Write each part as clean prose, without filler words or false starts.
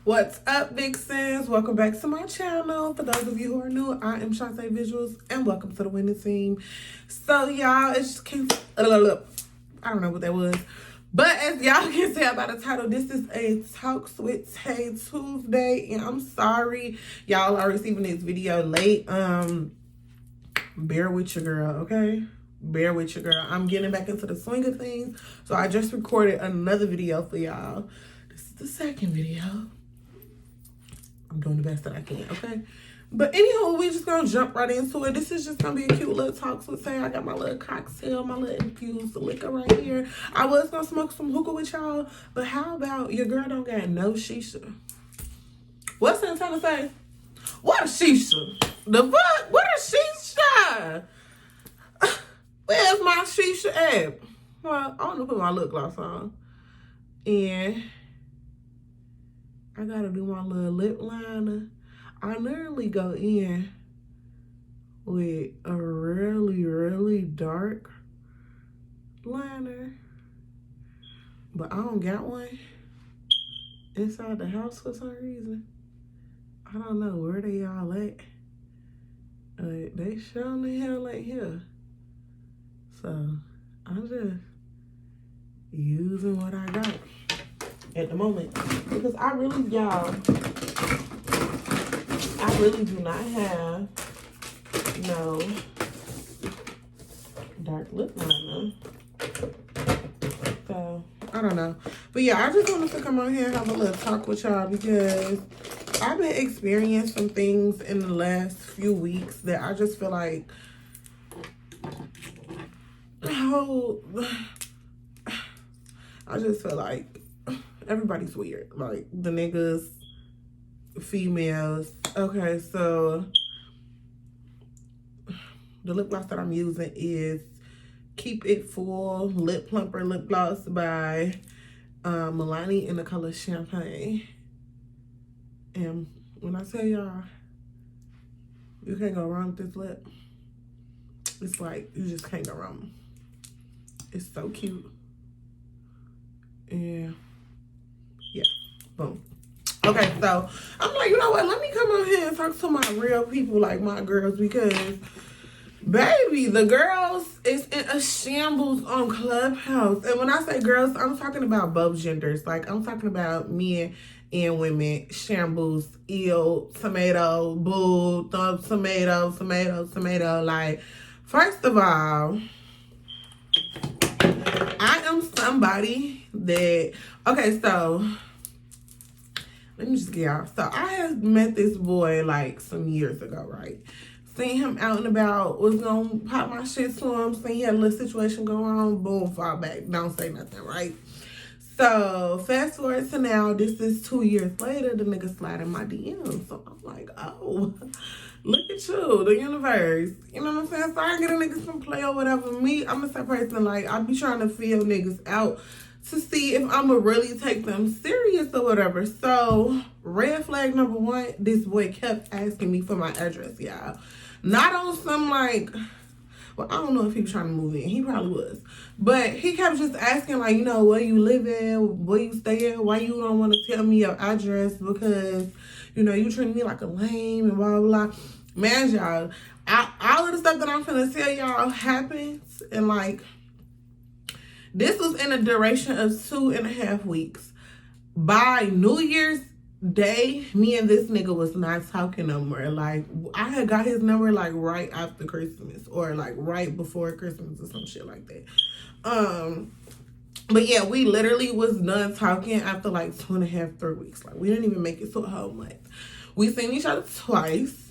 What's up, Vixens? Welcome back to my channel. For those of you who are new, I am Shantae Visuals, and welcome to the winning team. So, y'all, it just came. I don't know what that was. But as y'all can tell by the title, this is a Talks with Tay Tuesday, and I'm sorry y'all are receiving this video late. Bear with your girl, okay? Bear with your girl. I'm getting back into the swing of things, so I just recorded another video for y'all. This is the second video. I'm doing the best that I can, okay? But anywho, we just gonna jump right into it. This is just gonna be a cute little Talks with Tay. I got my little cocktail, my little infused liquor right here. I was gonna smoke some hookah with y'all, but how about your girl don't got no shisha? What's Santana say? What a shisha? The fuck? What a shisha? Where's my shisha at? Well, I want to put my lip gloss on. And I gotta do my little lip liner. I normally go in with a really dark liner, but I don't got one inside the house for some reason. I don't know where they all at. They sure the hell ain't here. So I'm just using what I got at the moment, because I really do not have no dark lip liner. So I don't know. But yeah, I just wanted to come on here and have a little talk with y'all, because I've been experiencing some things in the last few weeks that I just feel like everybody's weird. Like the niggas, females. Okay, so the lip gloss that I'm using is Keep It Full Lip Plumper Lip Gloss by Milani in the color Champagne. And when I tell y'all, you can't go wrong with this lip. It's like, you just can't go wrong. It's so cute. And yeah, boom. Okay, so I'm like, you know what? Let me come on here and talk to my real people, like my girls, because baby, the girls is in a shambles on Clubhouse. And when I say girls, I'm talking about both genders. Like, I'm talking about men and women. Shambles, ill, tomato, boo, thumb, tomato. Like, first of all, I am somebody that, okay, so let me just get out. So I had met this boy like some years ago, right? Seen him out and about, was gonna pop my shit to him, seen he had a little situation going on, boom, fall back, don't say nothing, right? So fast forward to now, this is 2 years later, the nigga slide in my DMs. So I'm like, oh, look at you, the universe. You know what I'm saying? So I get a nigga some play or whatever. Me, I'm a type person, like, I be trying to feel niggas out to see if I'ma really take them serious or whatever. So red flag number one, this boy kept asking me for my address, y'all. Not on some like, well, I don't know if he was trying to move in. He probably was. But he kept just asking, like, you know, where you live at, where you stay at, why you don't want to tell me your address, because, you know, you treat me like a lame and blah, blah, blah. Man, y'all, all of the stuff that I'm finna tell y'all happens, and like, this was in a duration of 2.5 weeks. By New Year's Day, me and this nigga was not talking no more. Like, I had got his number like right after Christmas, or like right before Christmas or some shit like that. But yeah, we literally was done talking after like 2.5, 3 weeks. Like, we didn't even make it to a whole month. We seen each other twice.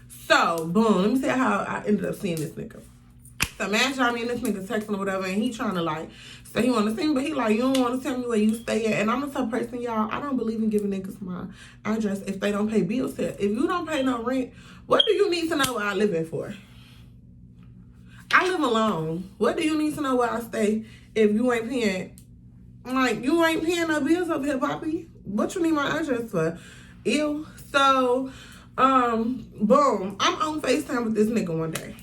So boom, let me tell you how I ended up seeing this nigga. So man, y'all, me and this nigga texting or whatever, and he trying to like say he want to see me, but he like, you don't want to tell me where you stay at. And I'm the type of person, y'all, I don't believe in giving niggas my address if they don't pay bills here. If you don't pay no rent, what do you need to know where I live in for? I live alone. What do you need to know where I stay if you ain't paying? Like, you ain't paying no bills over here, Poppy. What you need my address for? Ew. So, boom. I'm on FaceTime with this nigga one day.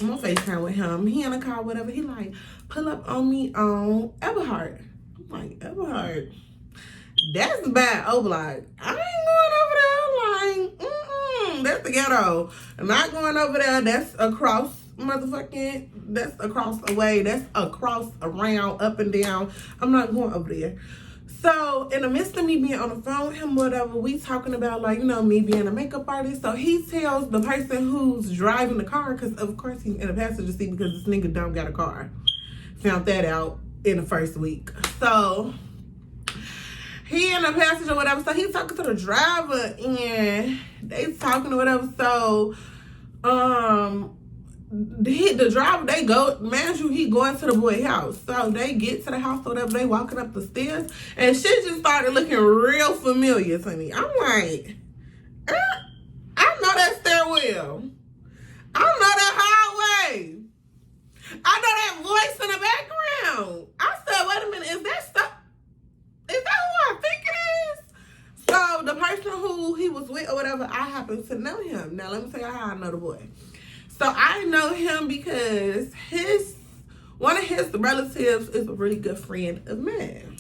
I'm on FaceTime with him. He in a car, whatever. He like, pull up on me on Everhart. I'm like, Everhart? That's bad. Oh, like, I ain't going over there. Like, that's the ghetto. I'm not going over there. That's across motherfucking, that's across the way. That's across, around, up and down. I'm not going over there. So, in the midst of me being on the phone with him, whatever, we talking about, like, you know, me being a makeup artist. So, he tells the person who's driving the car, because, of course, he's in the passenger seat because this nigga don't got a car. Found that out in the first week. So, he in the passenger, whatever. So, he's talking to the driver, and they talking or whatever. So, the driver, they go, man, he going to the boy house. So they get to the house or whatever, they walking up the stairs, and shit just started looking real familiar to me. I'm like, I know that stairwell. I know that hallway. I know that voice in the background. I said, wait a minute, is that who I think it is? So the person who he was with or whatever, I happen to know him. Now let me tell you how I know the boy. So I know him because one of his relatives is a really good friend of mine.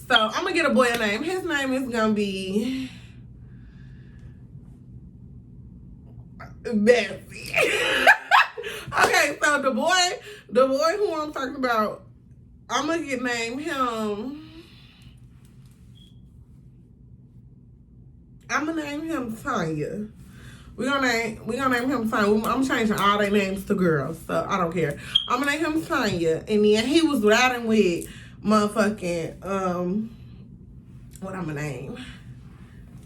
So I'm gonna get a boy a name. His name is gonna be Bessie. Okay, so the boy who I'm talking about, I'm gonna name him. I'm gonna name him Tanya. We're gonna name him Tanya. I'm changing all their names to girls, so I don't care. I'm gonna name him Tanya, and then he was riding with motherfucking what I'm gonna name?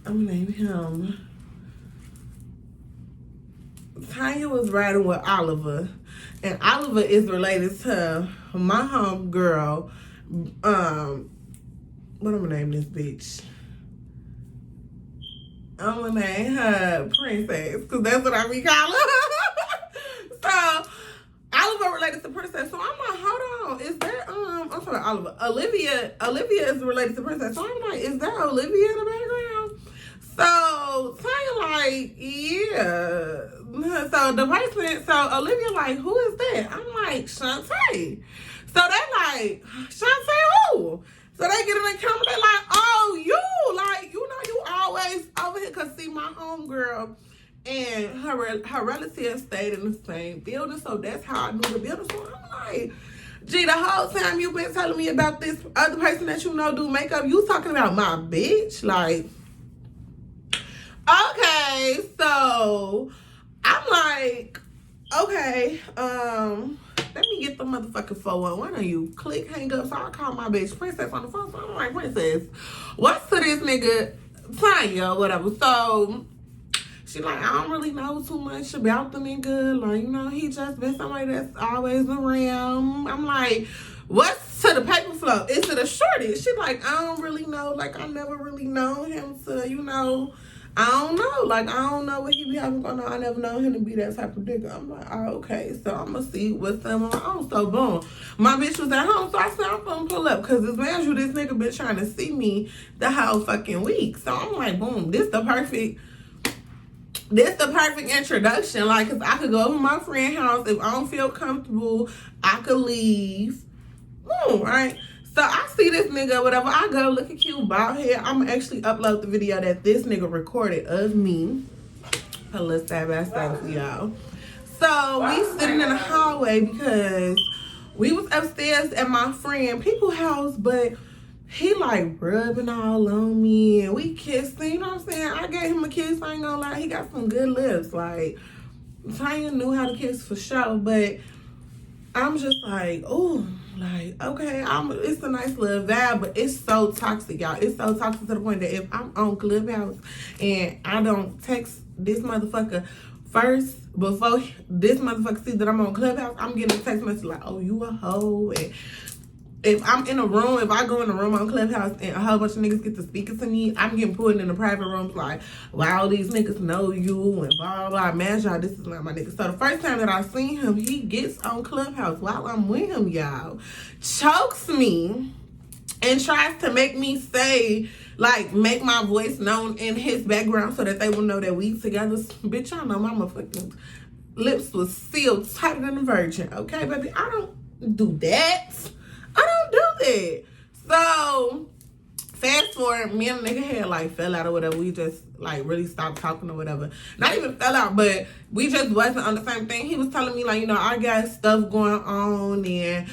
I'm gonna name him. Tanya was riding with Oliver, and Oliver is related to my home girl. What I'm gonna name this bitch? I'm gonna name her Princess, because that's what I be calling her. So, Oliver related to Princess. So, I'm like, hold on. Is that, I'm sorry, Oliver. Olivia is related to Princess. So, I'm like, is that Olivia in the background? So, Tanya like, yeah. So, Olivia like, who is that? I'm like, Shantae. So, they like, Shantae who? So they get in the camera, they like, oh, you always over here. Cause see, my homegirl and her relatives stayed in the same building. So that's how I knew the building. So I'm like, gee, the whole time you've been telling me about this other person that you know do makeup, you talking about my bitch? Like, okay, so I'm like, okay, let me get the motherfucking 411 on you. Click, hang up. So I call my bitch Princess on the phone. So I'm like, Princess, what's to this nigga Tanya or whatever? So she like, I don't really know too much about the nigga. Like, you know, he just been somebody that's always around. I'm like, what's to the paper flow? It's to the shorty. She like, I don't really know. Like, I never really known him to, you know, I don't know. Like, I don't know what he be having going on. I never known him to be that type of nigga. I'm like, oh, okay. So I'm going to see what's up on my own. So, boom. My bitch was at home. So I said, I'm going to pull up. Because this nigga been trying to see me the whole fucking week. So I'm like, boom. This the perfect introduction. Like, because I could go over my friend's house. If I don't feel comfortable, I could leave. Boom, right? So I see this nigga, whatever. I go, look at cute bald head. I'm gonna actually upload the video that this nigga recorded of me. A little side by side for y'all. So we sitting in the hallway because we was upstairs at my friend people's house, but he like rubbing all on me and we kissing. You know what I'm saying? I gave him a kiss. I ain't gonna lie. He got some good lips. Like, Tanya knew how to kiss for sure, but I'm just like, oh. Like, okay, it's a nice little vibe, but it's so toxic, y'all. It's so toxic to the point that if I'm on Clubhouse and I don't text this motherfucker first, before this motherfucker sees that I'm on Clubhouse, I'm getting a text message like, oh, you a hoe. And if I'm in a room, if I go in a room on Clubhouse and a whole bunch of niggas get to speaking to me, I'm getting put in the private rooms like, wow, these niggas know you and blah, blah, man, y'all, this is not my nigga. So the first time that I seen him, he gets on Clubhouse while I'm with him, y'all, chokes me and tries to make me say, like, make my voice known in his background so that they will know that we together. Bitch, y'all know my motherfucking lips was sealed tighter than a virgin, okay, baby? I don't do that. I don't do that. So Fast forward, me and the nigga had like fell out or whatever. We just like really stopped talking or whatever. Not even fell out, but we just wasn't on the same thing. He was telling me like, you know, I got stuff going on and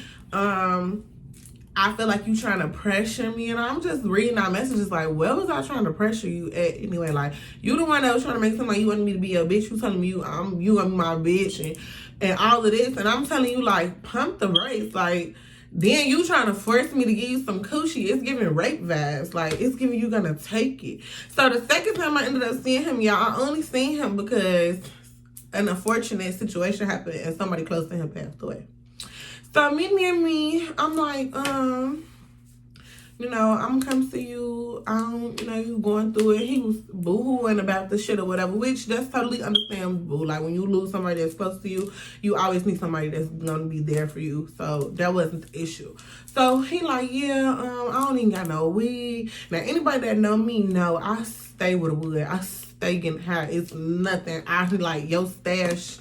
I feel like you trying to pressure me, and I'm just reading our messages like, where was I trying to pressure you at anyway? Like, you the one that was trying to make something like you wanted me to be a bitch. You telling me you gonna be my bitch and all of this, and I'm telling you like, pump the brakes. Like, then you trying to force me to give you some coochie. It's giving rape vibes. Like, it's giving you gonna take it. So the second time I ended up seeing him, y'all, I only seen him because an unfortunate situation happened and somebody close to him passed away. So me, I'm like, you know, I'm gonna come see you. You know, you going through it. He was boo-hooing about the shit or whatever, which that's totally understandable. Like, when you lose somebody that's close to you, you always need somebody that's gonna be there for you. So that wasn't the issue. So he like, yeah, I don't even got no weed. Now, anybody that know me know I stay with a wood. I stay getting high. It's nothing. I like your stash,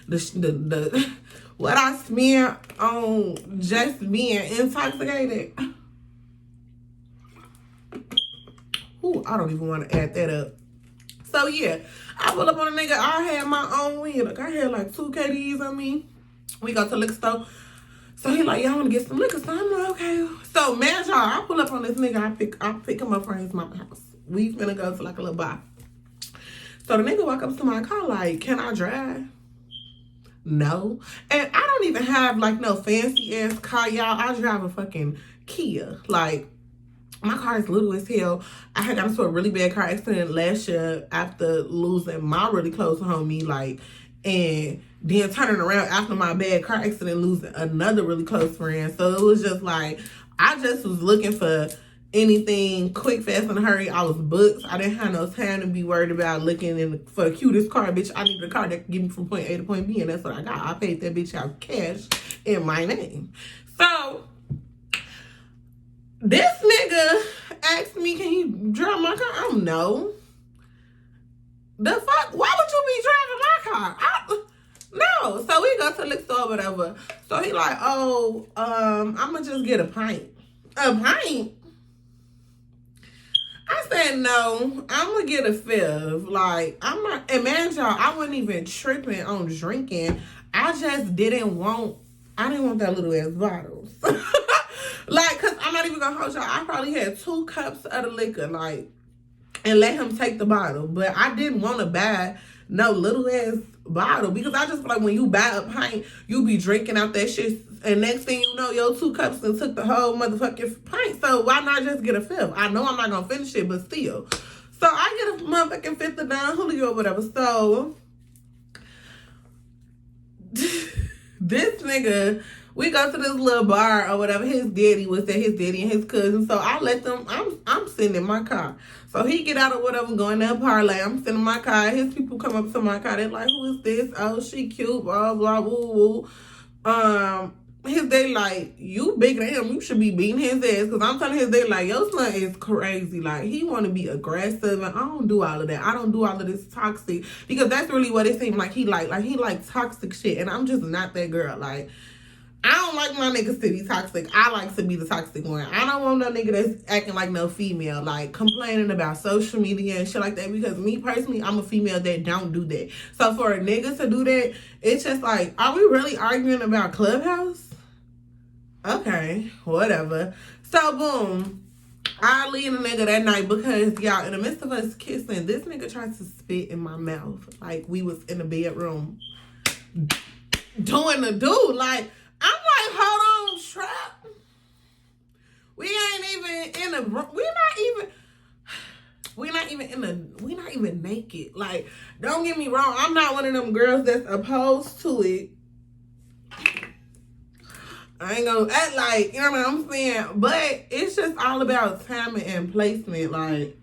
the what I spend on just being intoxicated. Ooh, I don't even want to add that up. So yeah, I pull up on a nigga. I had my own weed. Like, I had like 2 KDs on me. We go to the liquor store. So he like, y'all want to get some liquor? So I'm like, okay. So man, y'all, I pull up on this nigga. I pick him up from his mama's house. We finna go to like a little bar. So the nigga walk up to my car like, can I drive? No. And I don't even have like no fancy ass car, y'all. I drive a fucking Kia. Like, my car is little as hell. I had got into a really bad car accident last year after losing my really close homie, like, and then turning around after my bad car accident, losing another really close friend. So it was just like, I just was looking for anything quick, fast, and hurry. I was booked. I didn't have no time to be worried about looking for the cutest car, bitch. I needed a car that could get me from point A to point B, and that's what I got. I paid that bitch out cash in my name. So this nigga asked me, can you drive my car? I'm no. The fuck? Why would you be driving my car? No. So we go to the liquor store or whatever. So he like, oh, I'm gonna just get a pint. A pint? I said, no, I'm gonna get a fifth. Like, I'm not, and man, y'all, I wasn't even tripping on drinking. I didn't want that little ass bottles. Like, cause I'm not even gonna hold y'all. I probably had 2 cups of the liquor, like, and let him take the bottle. But I didn't want to buy no little ass bottle because I just feel like when you buy a pint, you be drinking out that shit, and next thing you know, your 2 cups and took the whole motherfucking pint. So why not just get a fifth? I know I'm not gonna finish it, but still. So I get a motherfucking fifth of Don Julio or whatever. So this nigga, we go to this little bar or whatever. His daddy was there, his daddy and his cousin. So I let them, I'm sitting in my car. So he get out or whatever, going down parlay. I'm sitting in my car. His people come up to my car. They're like, who is this? Oh, she cute, blah, blah, woo, woo. His daddy like, you bigger than him. You should be beating his ass. Because I'm telling his daddy like, your son is crazy. Like, he want to be aggressive. And I don't do all of that. I don't do all of this toxic. Because that's really what it seemed like he like. Like, he like toxic shit. And I'm just not that girl. Like, I don't like my niggas to be toxic. I like to be the toxic one. I don't want no nigga that's acting like no female, like complaining about social media and shit like that. Because me personally, I'm a female that don't do that. So for a nigga to do that, it's just like, are we really arguing about Clubhouse? Okay, whatever. So boom, I leave the nigga that night because y'all, in the midst of us kissing, this nigga tried to spit in my mouth like we was in the bedroom doing the do. Like, I'm like, hold on, Trap. We ain't even in the, we're not even naked. Like, don't get me wrong. I'm not one of them girls that's opposed to it. I ain't gonna act like, you know what I'm saying? But it's just all about timing and placement. Like,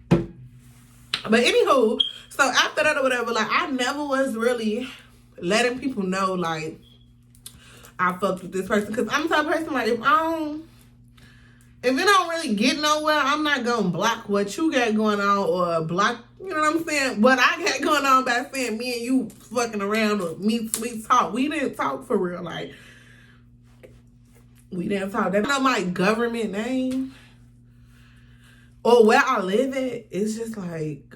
but anywho, so after that or whatever, like, I never was really letting people know, like, I fucked with this person. Because I'm the type of person, like, if it don't really get nowhere, I'm not gonna block what you got going on or block, you know what I'm saying, what I got going on by saying me and you fucking around or we talk. We didn't talk for real. Like, We didn't talk. They don't know my government name or where I live at. It's just like,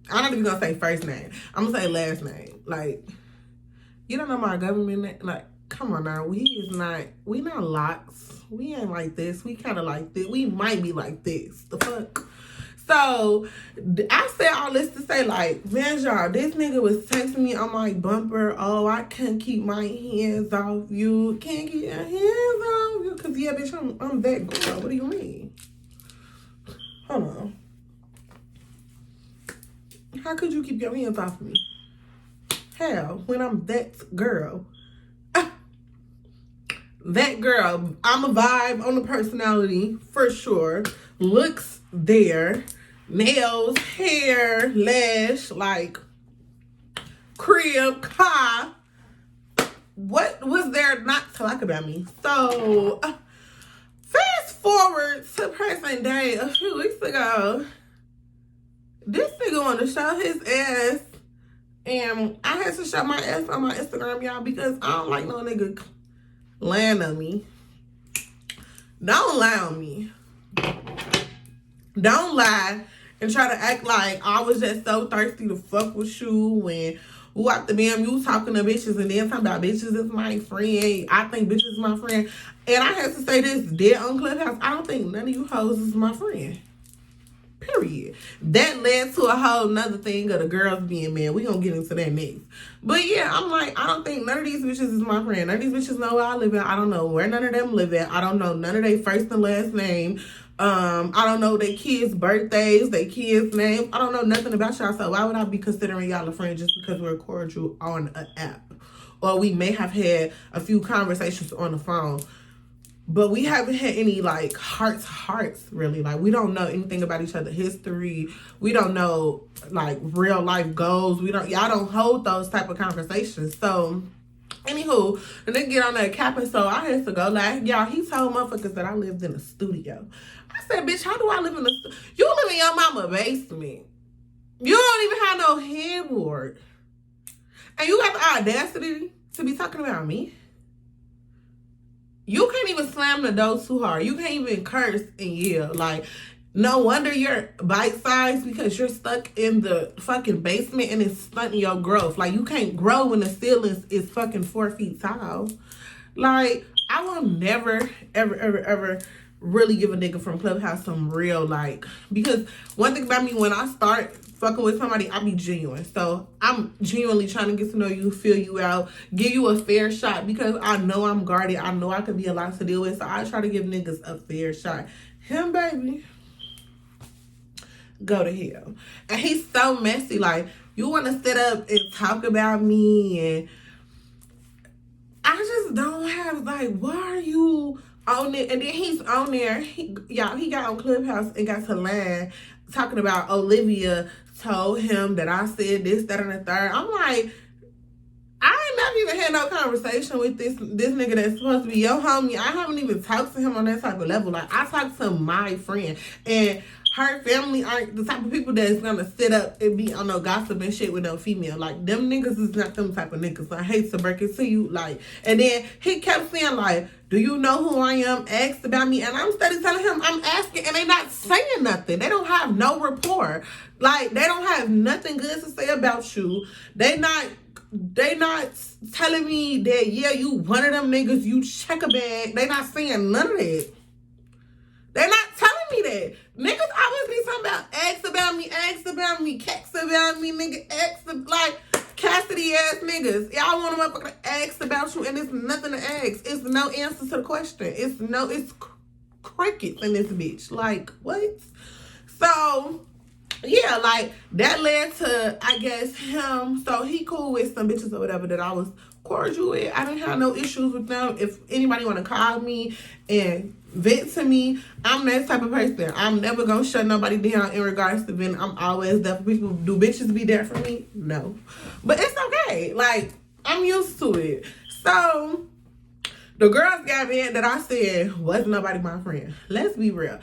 I'm not even gonna say first name. I'm gonna say last name. Like, you don't know my government name. Like, come on now. We not locks. We ain't like this. We kind of like this. We might be like this. The fuck? So, I said all this to say, like, man, y'all, this nigga was texting me on my bumper. Oh, I can't keep my hands off you. Can't keep your hands off you. Because, yeah, bitch, I'm that girl. What do you mean? Hold on. How could you keep your hands off me? Hell, when I'm that girl. That girl, I'm a vibe on the personality, for sure. Looks there. Nails, hair, lash, like, crib, car. What was there not to like about me? So, fast forward to present day. A few weeks ago, this nigga wanted to show his ass. And I had to show my ass on my Instagram, y'all, because I don't like no nigga lying on me. Don't lie on me. Don't lie and try to act like I was just so thirsty to fuck with you when who after damn you talking to bitches and then talking about bitches is my friend. I think bitches is my friend. And I have to say this dead on Clubhouse. I don't think none of you hoes is my friend. Period. That led to a whole nother thing of the girls being mad. We gonna get into that next. But yeah, I'm like, I don't think none of these bitches is my friend. None of these bitches know where I live at. I don't know where none of them live at. I don't know none of their first and last name. I don't know their kids' birthdays, their kids' names. I don't know nothing about y'all. So why would I be considering y'all a friend just because we're cordial on an app? Or we may have had a few conversations on the phone. But we haven't had any, like, hearts, really. Like, we don't know anything about each other's history. We don't know, like, real life goals. Y'all don't hold those type of conversations. So, anywho, and they get on that cap, and so I had to go, like, y'all, he told motherfuckers that I lived in a studio. I said, bitch, how do I live in a studio? You live in your mama's basement. You don't even have no headboard. And you got the audacity to be talking about me? You can't even slam the door too hard. You can't even curse and yell. Like, no wonder you're bite-sized because you're stuck in the fucking basement and it's stunting your growth. Like, you can't grow when the ceiling is fucking 4 feet tall. Like, I will never, ever really give a nigga from Clubhouse some real, like, because one thing about me, when I start fucking with somebody, I be genuine. So I'm genuinely trying to get to know you, feel you out, give you a fair shot because I know I'm guarded. I know I could be a lot to deal with. So I try to give niggas a fair shot. Him, baby, go to hell. And he's so messy. Like, you want to sit up and talk about me, and I just don't have, like, why are you on it? And then he's on there. He got on Clubhouse and got to line talking about Olivia told him that I said this, that, and the third. I'm like, I ain't never even had no conversation with this nigga that's supposed to be your homie. I haven't even talked to him on that type of level. Like, I talked to my friend, and her family aren't the type of people that's gonna sit up and be on no gossip and shit with no female. Like, them niggas is not them type of niggas. I hate to break it to you. Like, and then he kept saying, like, do you know who I am? Asked about me. And I'm steady telling him I'm asking, and they not saying nothing. They don't have no rapport. Like, they don't have nothing good to say about you. They not telling me that, yeah, you one of them niggas, you check a bag. They not saying none of that. They're not telling me that. Niggas always be talking about ask about me, cax about me, nigga, like, Cassidy ass niggas. Y'all want to motherfucker ask about you, and it's nothing to ask. It's no answer to the question. It's crickets in this bitch. Like, what? So, yeah, like, that led to, I guess, him. So he cool with some bitches or whatever that I was cordial with. I didn't have no issues with them. If anybody want to call me and vent to me, I'm that type of person. I'm never gonna shut nobody down in regards to vent. I'm always there for people. Do bitches be there for me? No. But it's okay. Like, I'm used to it. So the girls got mad that I said wasn't nobody my friend. Let's be real.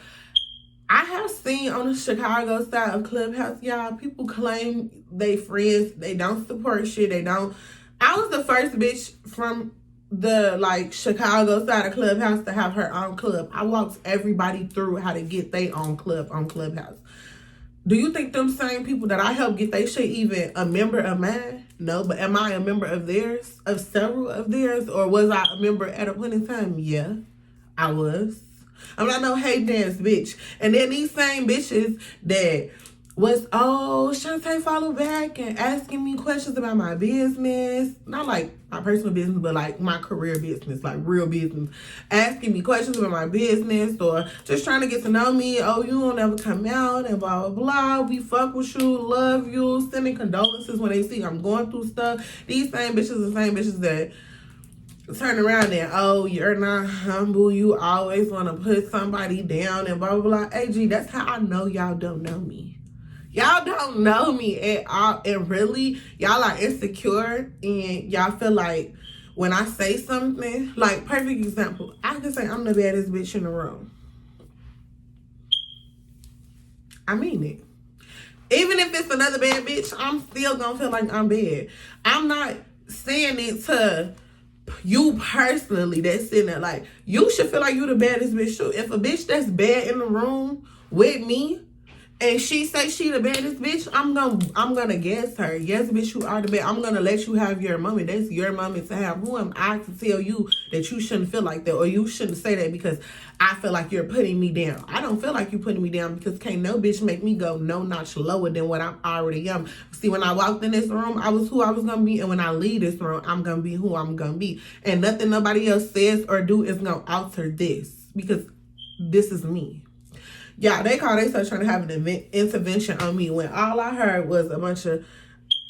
I have seen on the Chicago side of Clubhouse, y'all, people claim they friends. They don't support shit. They don't I was the first bitch from the like Chicago side of Clubhouse to have her own club. I walked everybody through how to get their own club on Clubhouse. Do you think them same people that I helped get they shit even a member of mine? No, but am I a member of theirs? Of several of theirs? Or was I a member at a point in time? Yeah, I was. I'm not no hate dance bitch. And then these same bitches that was, oh, Shantae follow back and asking me questions about my business. Not like my personal business, but like my career business, like real business. Asking me questions about my business or just trying to get to know me. Oh, you don't ever come out and blah, blah, blah. We fuck with you, love you, sending condolences when they see I'm going through stuff. These same bitches are the same bitches that turn around and, oh, you're not humble. You always want to put somebody down and blah, blah, blah. Hey, G, that's how I know y'all don't know me. Y'all don't know me at all. And really, y'all are insecure and y'all feel like when I say something, like perfect example, I can say I'm the baddest bitch in the room. I mean it. Even if it's another bad bitch, I'm still gonna feel like I'm bad. I'm not saying it to you personally that's sitting there. Like, you should feel like you the baddest bitch too. If a bitch that's bad in the room with me, and she say she the baddest bitch, I'm gonna guess her. Yes, bitch, you are the best. I'm gonna let you have your moment. That's your moment to have. Who am I to tell you that you shouldn't feel like that, or you shouldn't say that because I feel like you're putting me down? I don't feel like you putting me down because can't no bitch make me go no notch lower than what I already am. See, when I walked in this room, I was who I was gonna be, and when I leave this room, I'm gonna be who I'm gonna be. And nothing nobody else says or do is gonna alter this because this is me. Yeah, they call themselves trying to have an intervention on me when all I heard was a bunch of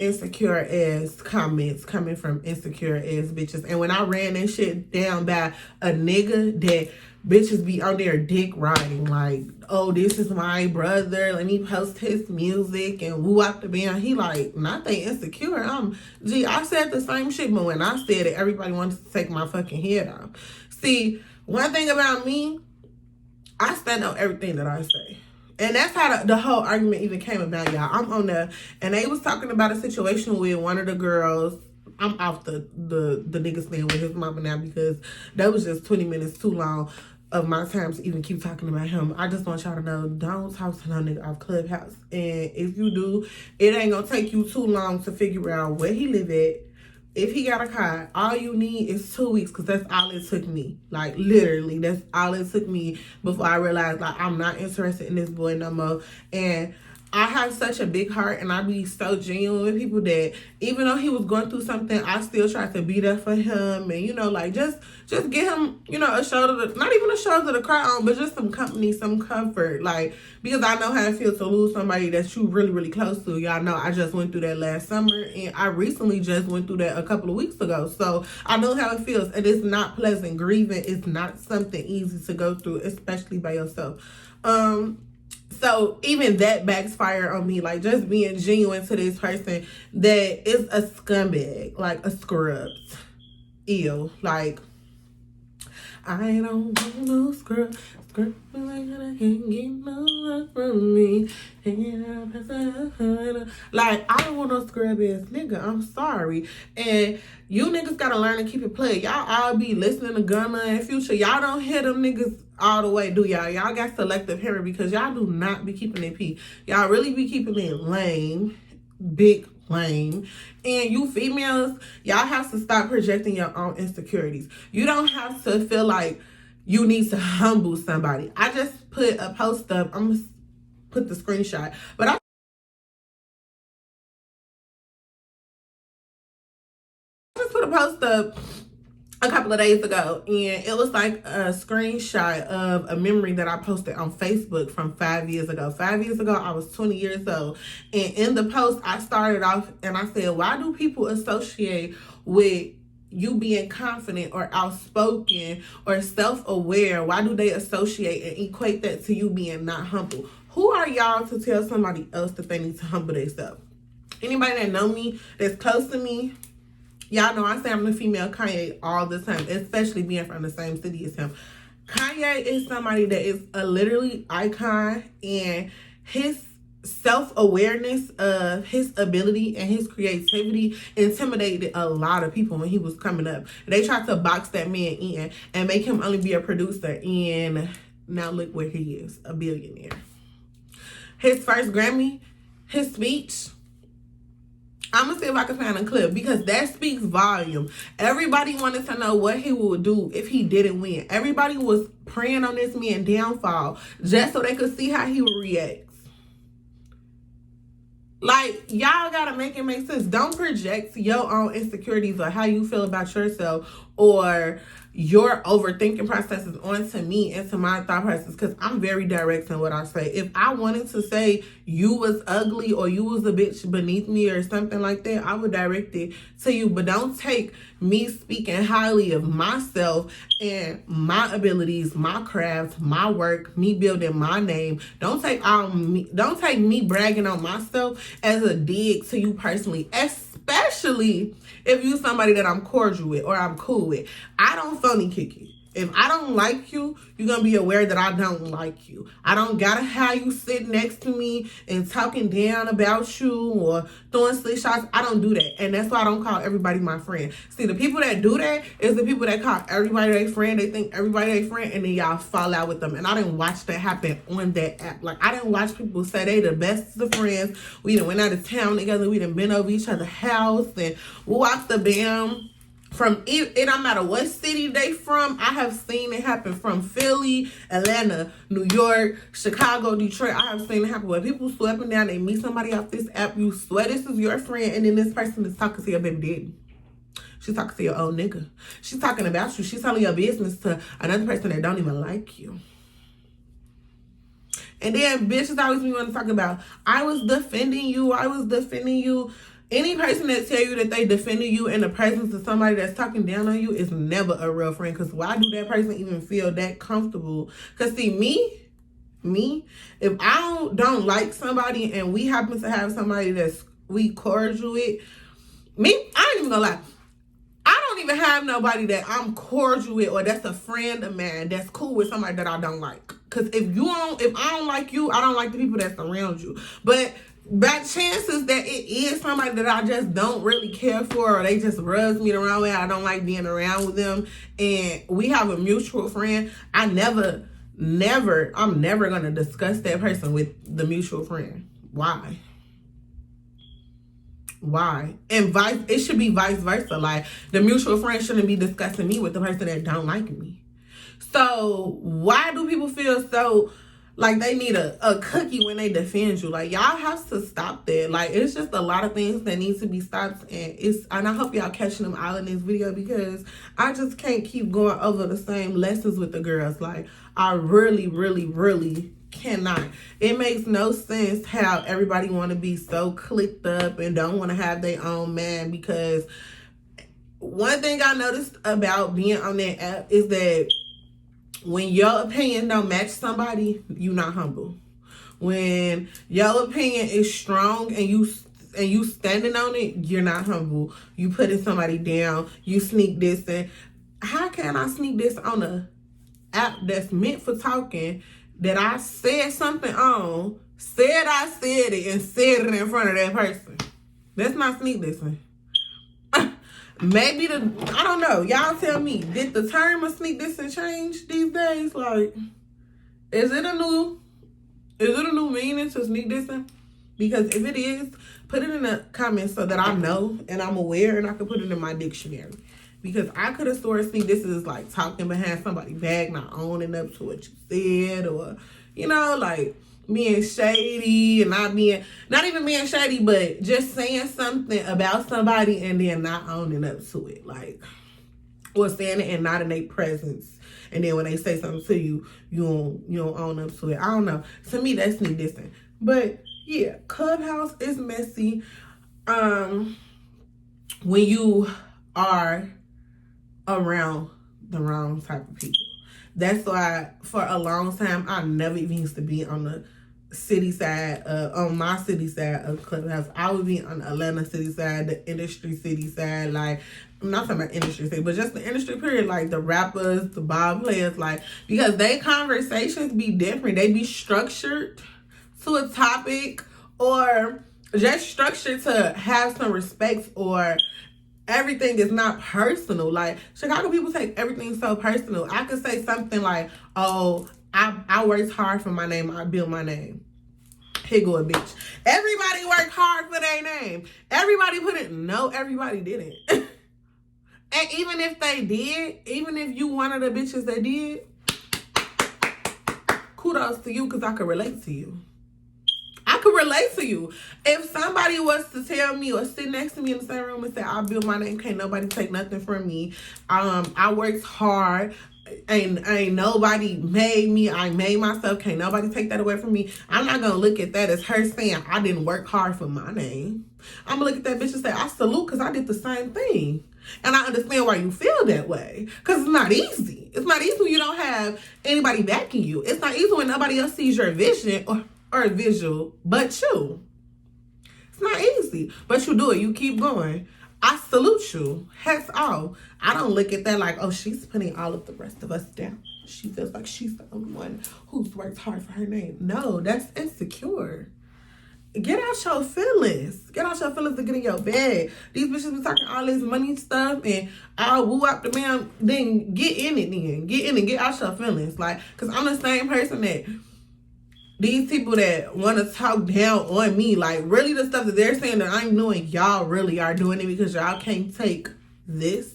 insecure ass comments coming from insecure ass bitches. And when I ran that shit down by a nigga that bitches be on their dick riding, like, oh, this is my brother, let me post his music and woo out the band. He like, not they insecure. I said the same shit, but when I said it, everybody wanted to take my fucking head off. See, one thing about me, I stand on everything that I say. And that's how the whole argument even came about, y'all. I'm on there, and they was talking about a situation with one of the girls. I'm off the nigga staying with his mama now because that was just 20 minutes too long of my time to even keep talking about him. I just want y'all to know, don't talk to no nigga off Clubhouse. And if you do, it ain't gonna take you too long to figure out where he live at. If he got a car, all you need is 2 weeks because that's all it took me. Like, literally, that's all it took me before I realized, like, I'm not interested in this boy no more. And I have such a big heart and I be so genuine with people that even though he was going through something, I still try to be there for him and, you know, like, just get him, you know, a shoulder to, not even a shoulder to cry on, but just some company, some comfort. Like, because I know how it feels to lose somebody that you really, really close to. Y'all know I just went through that last summer and I recently just went through that a couple of weeks ago. So I know how it feels and it's not pleasant. Grieving is not something easy to go through, especially by yourself. So even that backfired on me, like just being genuine to this person that is a scumbag, like a scrubs. Ew. Like, I don't want no scrub. Scrub can't get no love from me. Like, I don't want no scrub ass nigga. I'm sorry. And you niggas gotta learn to keep it playing. Y'all all be listening to Gunna and Future. Y'all don't hear them niggas all the way, do y'all? Y'all got selective hearing because y'all do not be keeping it P. Y'all really be keeping it lame. Big lame. And you females, y'all have to stop projecting your own insecurities. You don't have to feel like you need to humble somebody. I just put a post up. I'm gonna put the screenshot, but I just put a post up a couple of days ago, and it was like a screenshot of a memory that I posted on Facebook from 5 years ago. 5 years ago, I was 20 years old, and in the post, I started off and I said, why do people associate with you being confident or outspoken or self-aware? Why do they associate and equate that to you being not humble? Who are y'all to tell somebody else that they need to humble themselves? Anybody that know me, that's close to me, y'all know I say I'm the female Kanye all the time, especially being from the same city as him. Kanye is somebody that is a literally icon, and his self-awareness of his ability and his creativity intimidated a lot of people when he was coming up. They tried to box that man in and make him only be a producer, and now look where he is, a billionaire. His first Grammy, his speech, I'm gonna see if I can find a clip, because that speaks volume. Everybody wanted to know what he would do if he didn't win. Everybody was praying on this man's downfall just so they could see how he would react. Like, y'all gotta make it make sense. Don't project your own insecurities or how you feel about yourself or your overthinking processes onto me and to my thought process, because I'm very direct in what I say. If I wanted to say you was ugly or you was a bitch beneath me or something like that, I would direct it to you. But don't take me speaking highly of myself and my abilities, my craft, my work, me building my name. Don't take me bragging on myself as a dig to you personally, especially if you somebody that I'm cordial with or I'm cool with. I don't phony kick it. If I don't like you, you're going to be aware that I don't like you. I don't got to have you sit next to me and talking down about you or throwing slick shots. I don't do that. And that's why I don't call everybody my friend. See, the people that do that is the people that call everybody their friend. They think everybody their friend, and then y'all fall out with them. And I didn't watch that happen on that app. Like, I didn't watch people say they the best of friends. We done went out of town together. We done been over each other's house and walked the bam. From it don't matter what city they from. I have seen it happen from Philly, Atlanta, New York, Chicago, Detroit. I have seen it happen where people swept down. They meet somebody off this app. You swear this is your friend, and then this person is talking to your baby daddy. She's talking to your old nigga. She's talking about you. She's telling your business to another person that don't even like you. And then bitches always be want to talk about, I was defending you. I was defending you. Any person that tell you that they defended you in the presence of somebody that's talking down on you is never a real friend. Because why do that person even feel that comfortable? Because see, me, if I don't like somebody and we happen to have somebody that's we cordial with, I ain't even gonna lie. I don't even have nobody that I'm cordial with or that's a friend of mine that's cool with somebody that I don't like. Because if I don't like you, I don't like the people that's around you. But by chances that it is somebody that I just don't really care for, or they just rubs me the wrong way, I don't like being around with them, and we have a mutual friend, I'm never going to discuss that person with the mutual friend. Why? And it should be vice versa. Like, the mutual friend shouldn't be discussing me with the person that don't like me. So why do people feel so like they need a cookie when they defend you? Like, y'all have to stop that. Like, it's just a lot of things that needs to be stopped, and I hope y'all catching them all in this video, because I just can't keep going over the same lessons with the girls. Like, I really, really, really cannot. It makes no sense how everybody want to be so clicked up and don't want to have their own man, because one thing I noticed about being on that app is that when your opinion don't match somebody, you not humble. When your opinion is strong and you standing on it, you're not humble. You putting somebody down. You sneak this. And how can I sneak this on a app that's meant for talking, that I said something on, said I said it, and said it in front of that person? That's not sneak dissing. Maybe I don't know. Y'all tell me, did the term of sneak dissing change these days? Like, is it a new meaning to sneak dissing? Because if it is, put it in the comments so that I know and I'm aware and I can put it in my dictionary. Because I could have sworn sneak dissing is like talking behind somebody's back, not owning up to what you said, or, you know, like being shady and not even being shady, but just saying something about somebody and then not owning up to it. Like, or saying it and not in their presence. And then when they say something to you, you don't own up to it. I don't know. To me, that's sneak dissing. But yeah, Clubhouse is messy. When you are around the wrong type of people. That's why for a long time I never even used to be on the city side, on my city side of Clubhouse. I would be on the Atlanta city side, the industry city side. Like, I'm not talking about industry city, but just the industry period. Like the rappers, the ball players, like, because they conversations be different. They be structured to a topic or just structured to have some respect, or everything is not personal. Like, Chicago people take everything so personal. I could say something like, oh, I worked hard for my name, I built my name. Here go a bitch. Everybody worked hard for their name. Everybody put it. No, everybody didn't. And even if they did, even if you one of the bitches that did, kudos to you, because I could relate to you. I could relate to you. If somebody was to tell me or sit next to me in the same room and say, I built my name, can't nobody take nothing from me. I worked hard. Ain't nobody made me. I made myself. Can't nobody take that away from me. I'm not gonna look at that as her saying I didn't work hard for my name. I'm gonna look at that bitch and say I salute, because I did the same thing. And I understand why you feel that way, because it's not easy. It's not easy when you don't have anybody backing you. It's not easy when nobody else sees your vision or visual but you. It's not easy, but you do it. You keep going. I salute you. Hats off. I don't look at that like, oh, she's putting all of the rest of us down. She feels like she's the only one who's worked hard for her name. No, that's insecure. Get out your feelings. Get out your feelings and get in your bed. These bitches be talking all this money stuff and I'll woo up the man. Then get in it then. Get in and get out your feelings. Like, because I'm the same person that these people that want to talk down on me, like really the stuff that they're saying that I'm doing, y'all really are doing it because y'all can't take this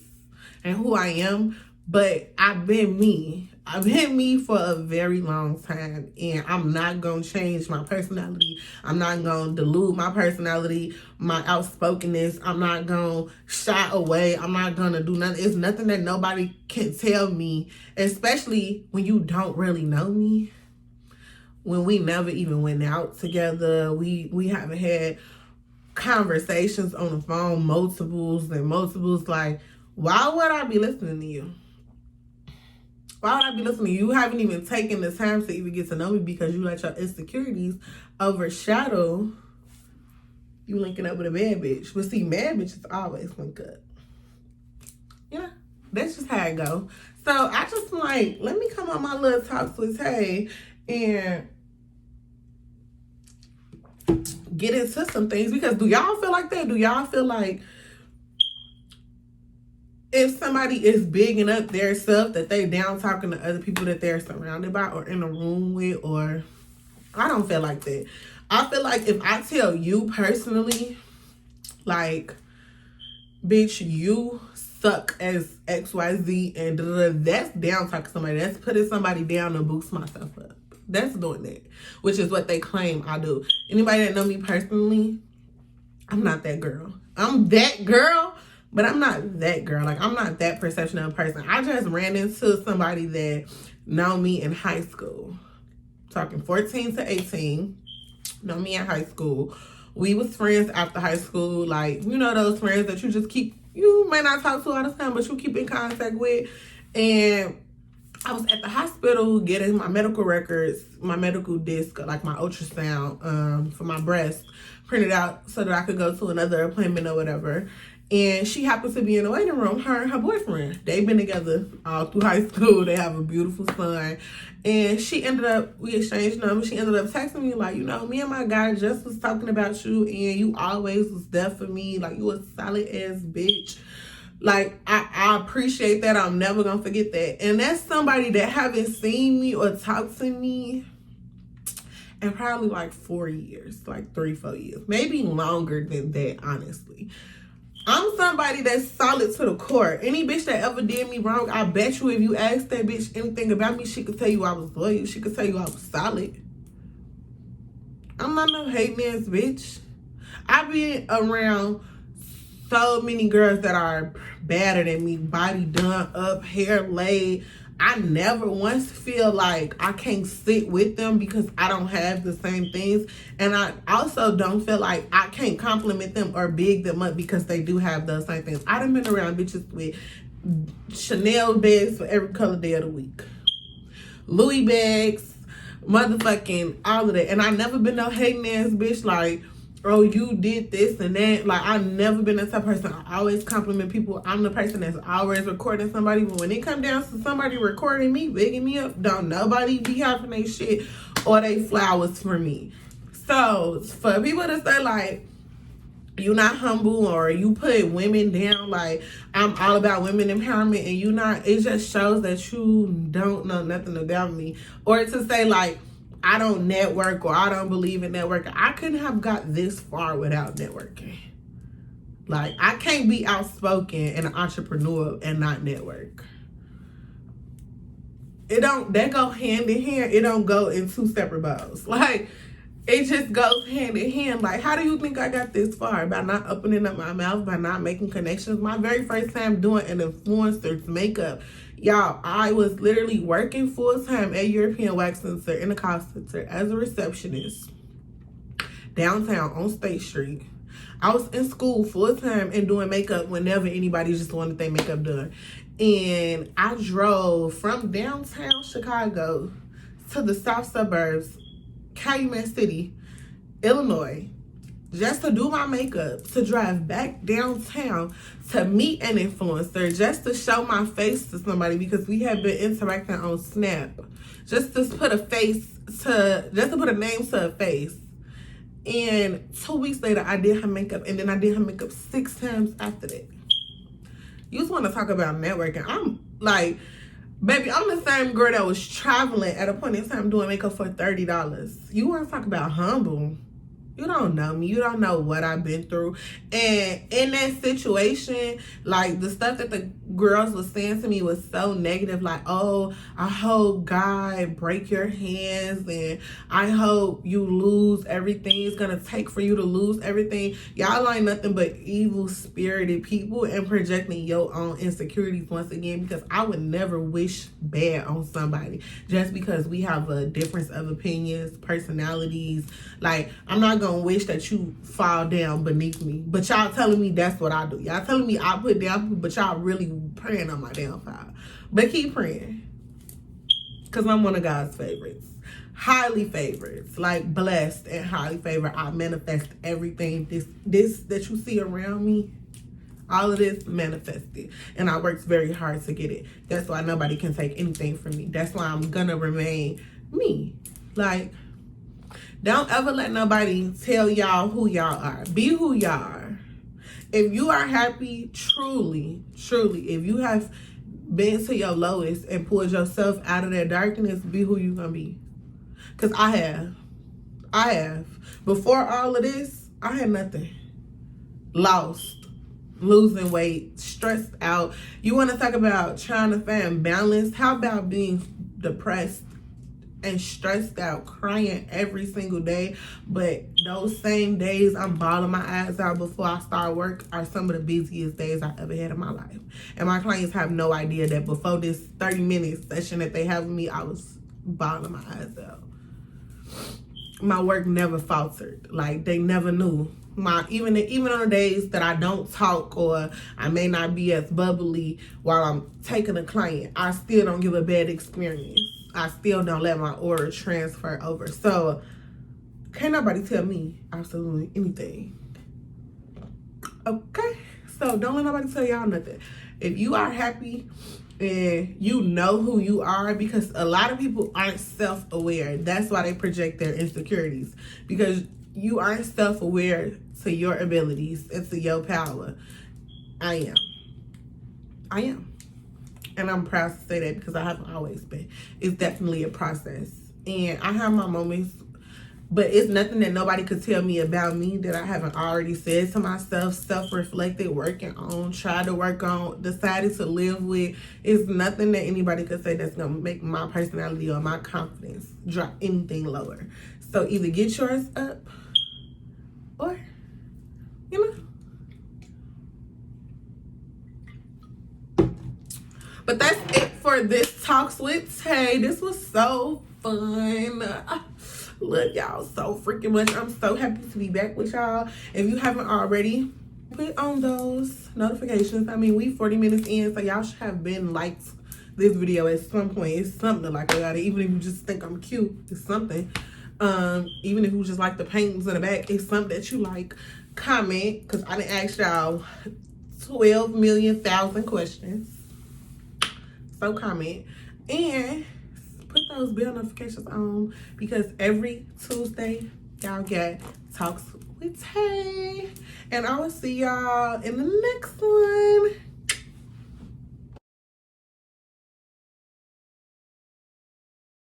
and who I am. But I've been me. I've been me for a very long time, and I'm not going to change my personality. I'm not going to dilute my personality, my outspokenness. I'm not going to shy away. I'm not going to do nothing. It's nothing that nobody can tell me, especially when you don't really know me. When we never even went out together, we haven't had conversations on the phone, multiples. Like, why would I be listening to you? Why would I be listening to you? You haven't even taken the time to even get to know me because you let your insecurities overshadow you linking up with a bad bitch. But see, bad bitches always link up. Yeah, that's just how it go. So I just like, let me come on my little talks with Tay and get into some things, because do y'all feel like that? Do y'all feel like if somebody is bigging up their self that they down talking to other people that they're surrounded by or in a room with? Or I don't feel like that. I feel like if I tell you personally, like, bitch, you suck as XYZ and that's down talking somebody. That's putting somebody down to boost myself up. That's doing that, which is what they claim I do. Anybody that know me personally, I'm not that girl. I'm that girl, but I'm not that girl. Like, I'm not that perception of a person. I just ran into somebody that know me in high school. Talking 14 to 18. Know me in high school. We was friends after high school. Like, you know those friends that you just keep, you may not talk to all the time, but you keep in contact with. And I was at the hospital getting my medical records, my medical disc, like my ultrasound for my breast, printed out so that I could go to another appointment or whatever. And she happens to be in the waiting room, her and her boyfriend. They've been together all through high school. They have a beautiful son. And she ended up, we exchanged numbers. She ended up texting me like, you know, me and my guy just was talking about you and you always was there for me. Like, you a solid ass bitch. Like, I appreciate that. I'm never going to forget that. And that's somebody that haven't seen me or talked to me in probably like 4 years, like 3-4 years. Maybe longer than that, honestly. I'm somebody that's solid to the core. Any bitch that ever did me wrong, I bet you if you asked that bitch anything about me, she could tell you I was loyal. She could tell you I was solid. I'm not no hating ass bitch. I been around so many girls that are better than me, body done up, hair laid. I never once feel like I can't sit with them because I don't have the same things. And I also don't feel like I can't compliment them or big them up because they do have those same things. I done been around bitches with Chanel bags for every color day of the week. Louis bags, motherfucking all of that. And I never been no hating ass bitch like, oh, you did this and that. Like, I've never been that type of person. I always compliment people. I'm the person that's always recording somebody. But when it comes down to somebody recording me, bigging me up, don't nobody be having they shit or they flowers for me. So for people to say like you not humble or you put women down, like I'm all about women empowerment and you not, it just shows that you don't know nothing about me. Or to say like I don't network or I don't believe in networking. I couldn't have got this far without networking. Like I can't be outspoken and an entrepreneur and not network. It don't, that go hand in hand. It don't go in two separate bowls. Like it just goes hand in hand. Like, how do you think I got this far? By not opening up my mouth, by not making connections. My very first time doing an influencer's makeup, y'all, I was literally working full time at European Wax Center in the call center as a receptionist downtown on State Street. I was in school full time and doing makeup whenever anybody just wanted their makeup done. And I drove from downtown Chicago to the south suburbs, Calumet City, Illinois, just to do my makeup, to drive back downtown to meet an influencer, just to show my face to somebody because we had been interacting on Snap, just to put a name to a face. And 2 weeks later, I did her makeup, and then I did her makeup 6 times after that. You just want to talk about networking. I'm like, baby, I'm the same girl that was traveling at a point in time doing makeup for $30. You want to talk about humble? You don't know me. You don't know what I've been through. And in that situation, like the stuff that the girls was saying to me was so negative. Like, oh, I hope God break your hands and I hope you lose everything it's going to take for you to lose everything. Y'all ain't nothing but evil spirited people and projecting your own insecurities once again, because I would never wish bad on somebody just because we have a difference of opinions, personalities. Like, I'm not gonna wish that you fall down beneath me, but y'all telling me that's what I do. Y'all telling me I put down people, but y'all really praying on my downfall. But keep praying, because I'm one of God's favorites, highly favorites, like blessed and highly favored. I manifest everything. This that you see around me, all of this manifested, and I worked very hard to get it. That's why nobody can take anything from me. That's why I'm gonna remain me. Like, don't ever let nobody tell y'all who y'all are. Be who y'all are. If you are happy, truly, if you have been to your lowest and pulled yourself out of that darkness, be who you gonna be. Because I have. Before all of this, I had nothing. Lost. Losing weight. Stressed out. You want to talk about trying to find balance? How about being depressed and stressed out, crying every single day, but those same days I'm bawling my eyes out before I start work are some of the busiest days I ever had in my life. And my clients have no idea that before this 30-minute session that they have with me, I was bawling my eyes out. My work never faltered. Like, they never knew. Even on the days that I don't talk or I may not be as bubbly while I'm taking a client, I still don't give a bad experience. I still don't let my aura transfer over. So, can't nobody tell me absolutely anything. Okay? So, don't let nobody tell y'all nothing. If you are happy and you know who you are, because a lot of people aren't self-aware. That's why they project their insecurities. Because you aren't self-aware to your abilities and to your power. I am. And I'm proud to say that because I haven't always been. It's definitely a process. And I have my moments, but it's nothing that nobody could tell me about me that I haven't already said to myself, self-reflected, working on, tried to work on, decided to live with. It's nothing that anybody could say that's going to make my personality or my confidence drop anything lower. So either get yours up or, you know. But that's it for this Talks with Tay. This was so fun. Love y'all so freaking much. I'm so happy to be back with y'all. If you haven't already, put on those notifications. I mean, we 40 minutes in, so y'all should have been liked this video at some point. It's something to like about it. Even if you just think I'm cute, it's something. Even if you just like the paintings in the back, it's something that you like. Comment, because I didn't ask y'all 12 million thousand questions. So comment and put those bell notifications on, because every Tuesday Y'all get Talks with Tay. And I will see y'all in the next one.